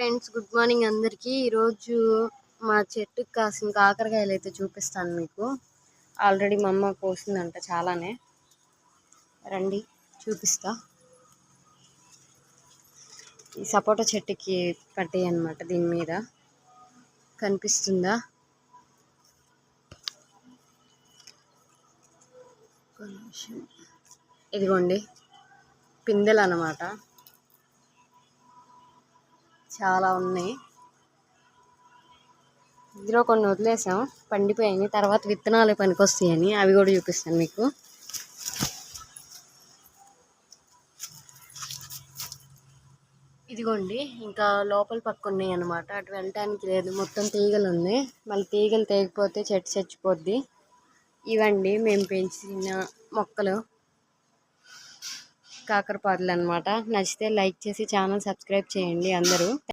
Friends, good morning అందరికీ. ఈరోజు మా చెట్టుకి కాసిన కాకరకాయలు అయితే చూపిస్తాను మీకు. ఆల్రెడీ మా అమ్మ కోసిందంట చాలానే. రండి చూపిస్తా. ఈ సపోటా చెట్టుకి పట్టాయి అన్నమాట. దీని మీద కనిపిస్తుందా? ఇదిగోండి పిందెలు అన్నమాట, చాలా ఉన్నాయి. ఇందులో కొన్ని వదిలేసాం, పండిపోయాయి. తర్వాత విత్తనాలు పనికొస్తాయని అవి కూడా చూపిస్తాను మీకు. ఇదిగోండి ఇంకా లోపల పక్క ఉన్నాయి అన్నమాట. అటు వెళ్ళటానికి లేదు, మొత్తం తీగలు ఉన్నాయి. మళ్ళీ తీగలు తెగిపోతే చెట్టు చచ్చిపోద్ది. ఇవండి మేము పెంచిన మొక్కలు, కాకరపాదులు అన్నమాట. నచ్చితే లైక్ చేసి ఛానల్ సబ్స్క్రైబ్ చేయండి అందరూ.